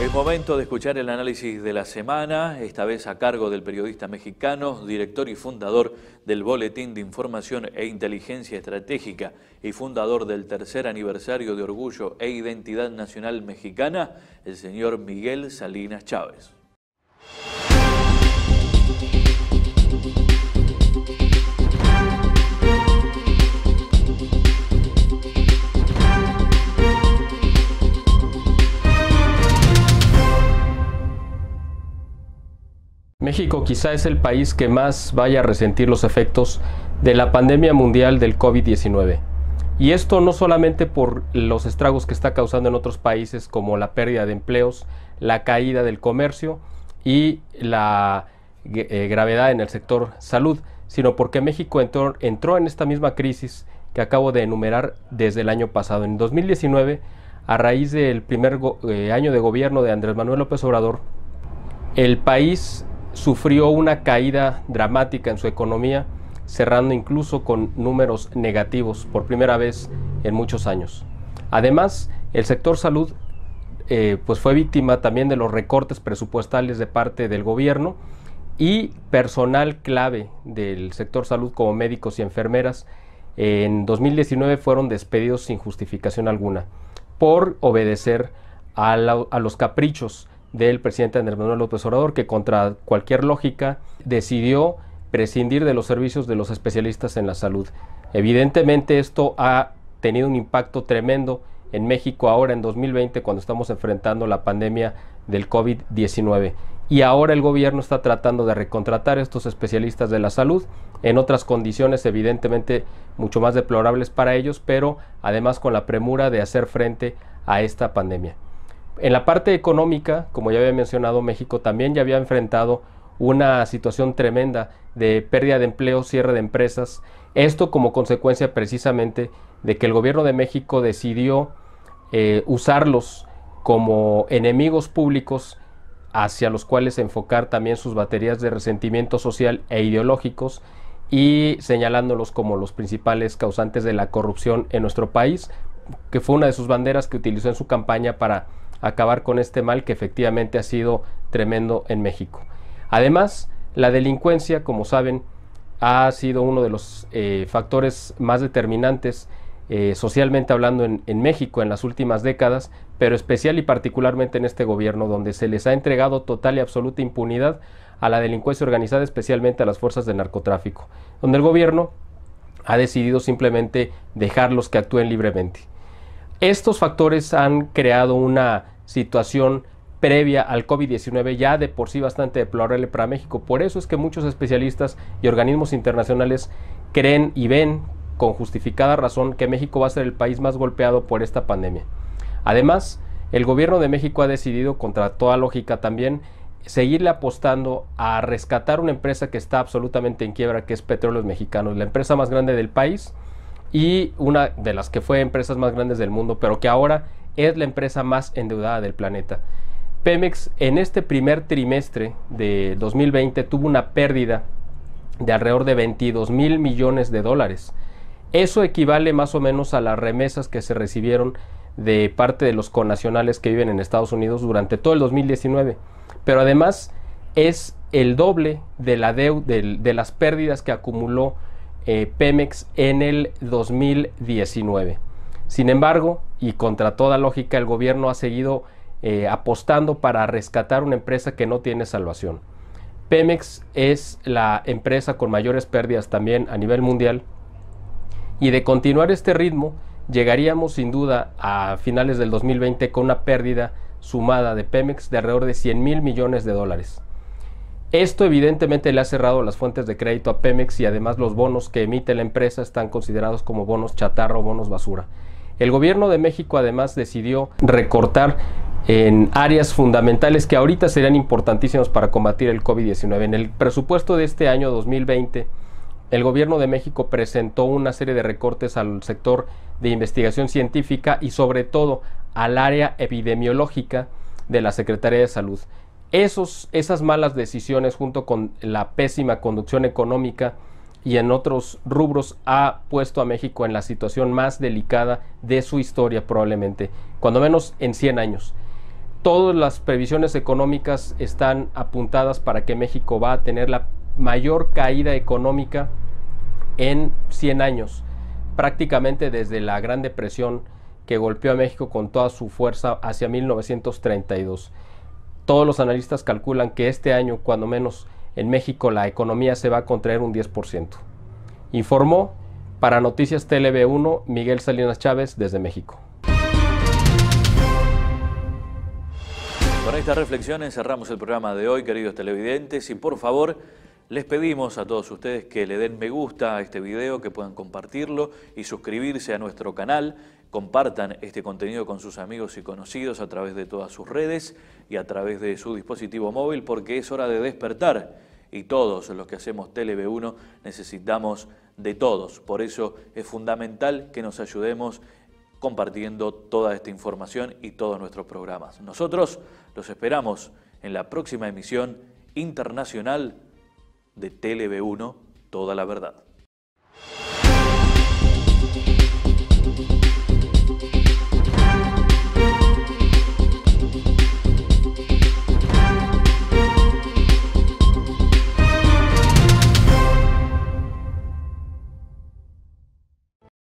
Es momento de escuchar el análisis de la semana, esta vez a cargo del periodista mexicano, director y fundador del Boletín de Información e Inteligencia Estratégica y fundador del tercer aniversario de Orgullo e Identidad Nacional Mexicana, el señor Miguel Salinas Chávez. México quizá es el país que más vaya a resentir los efectos de la pandemia mundial del COVID-19. Y esto no solamente por los estragos que está causando en otros países como la pérdida de empleos, la caída del comercio y la gravedad en el sector salud, sino porque México entró en esta misma crisis que acabo de enumerar desde el año pasado. En 2019, a raíz del primer año de gobierno de Andrés Manuel López Obrador, el país sufrió una caída dramática en su economía, cerrando incluso con números negativos por primera vez en muchos años. Además, el sector salud pues fue víctima también de los recortes presupuestales de parte del gobierno, y personal clave del sector salud como médicos y enfermeras en 2019 fueron despedidos sin justificación alguna por obedecer a los caprichos del presidente Andrés Manuel López Obrador, que contra cualquier lógica decidió prescindir de los servicios de los especialistas en la salud. Evidentemente esto ha tenido un impacto tremendo en México ahora en 2020, cuando estamos enfrentando la pandemia del COVID-19. Y ahora el gobierno está tratando de recontratar a estos especialistas de la salud en otras condiciones evidentemente mucho más deplorables para ellos, pero además con la premura de hacer frente a esta pandemia. En la parte económica, como ya había mencionado, México también ya había enfrentado una situación tremenda de pérdida de empleo, cierre de empresas. Esto como consecuencia precisamente de que el gobierno de México decidió usarlos como enemigos públicos hacia los cuales enfocar también sus baterías de resentimiento social e ideológicos, y señalándolos como los principales causantes de la corrupción en nuestro país, que fue una de sus banderas que utilizó en su campaña para acabar con este mal que efectivamente ha sido tremendo en México. Además, la delincuencia, como saben, ha sido uno de los factores más determinantes socialmente hablando en México en las últimas décadas, pero especial y particularmente en este gobierno, donde se les ha entregado total y absoluta impunidad a la delincuencia organizada, especialmente a las fuerzas de narcotráfico, donde el gobierno ha decidido simplemente dejarlos que actúen libremente. Estos factores han creado una situación previa al COVID-19 ya de por sí bastante deplorable para México. Por eso es que muchos especialistas y organismos internacionales creen y ven con justificada razón que México va a ser el país más golpeado por esta pandemia. Además, el gobierno de México ha decidido, contra toda lógica también, seguirle apostando a rescatar una empresa que está absolutamente en quiebra, que es Petróleos Mexicanos, la empresa más grande del país y una de las que fue empresas más grandes del mundo, pero que ahora es la empresa más endeudada del planeta. Pemex en este primer trimestre de 2020 tuvo una pérdida de alrededor de 22,000 millones de dólares. Eso equivale más o menos a las remesas que se recibieron de parte de los connacionales que viven en Estados Unidos durante todo el 2019. Pero además es el doble de las pérdidas que acumuló Pemex en el 2019. Sin embargo, y contra toda lógica, el gobierno ha seguido apostando para rescatar una empresa que no tiene salvación. Pemex es la empresa con mayores pérdidas también a nivel mundial, y de continuar este ritmo llegaríamos sin duda a finales del 2020 con una pérdida sumada de Pemex de alrededor de 100,000 millones de dólares. Esto evidentemente le ha cerrado las fuentes de crédito a Pemex, y además los bonos que emite la empresa están considerados como bonos chatarra o bonos basura. El gobierno de México además decidió recortar en áreas fundamentales que ahorita serían importantísimas para combatir el COVID-19. En el presupuesto de este año 2020, el gobierno de México presentó una serie de recortes al sector de investigación científica y sobre todo al área epidemiológica de la Secretaría de Salud. Esas malas decisiones, junto con la pésima conducción económica y en otros rubros, ha puesto a México en la situación más delicada de su historia probablemente, cuando menos en 100 años. todas las previsiones económicas están apuntadas para que México va a tener la mayor caída económica en 100 años, prácticamente desde la Gran Depresión que golpeó a México con toda su fuerza hacia 1932. Todos los analistas calculan que este año, cuando menos en México, la economía se va a contraer un 10%. Informó para Noticias TLV1 Miguel Salinas Chávez desde México. Con estas reflexiones cerramos el programa de hoy, queridos televidentes, y por favor les pedimos a todos ustedes que le den me gusta a este video, que puedan compartirlo y suscribirse a nuestro canal. Compartan este contenido con sus amigos y conocidos a través de todas sus redes y a través de su dispositivo móvil, porque es hora de despertar y todos los que hacemos TLV1 necesitamos de todos. Por eso es fundamental que nos ayudemos compartiendo toda esta información y todos nuestros programas. Nosotros los esperamos en la próxima emisión internacional de TLV1, Toda la Verdad.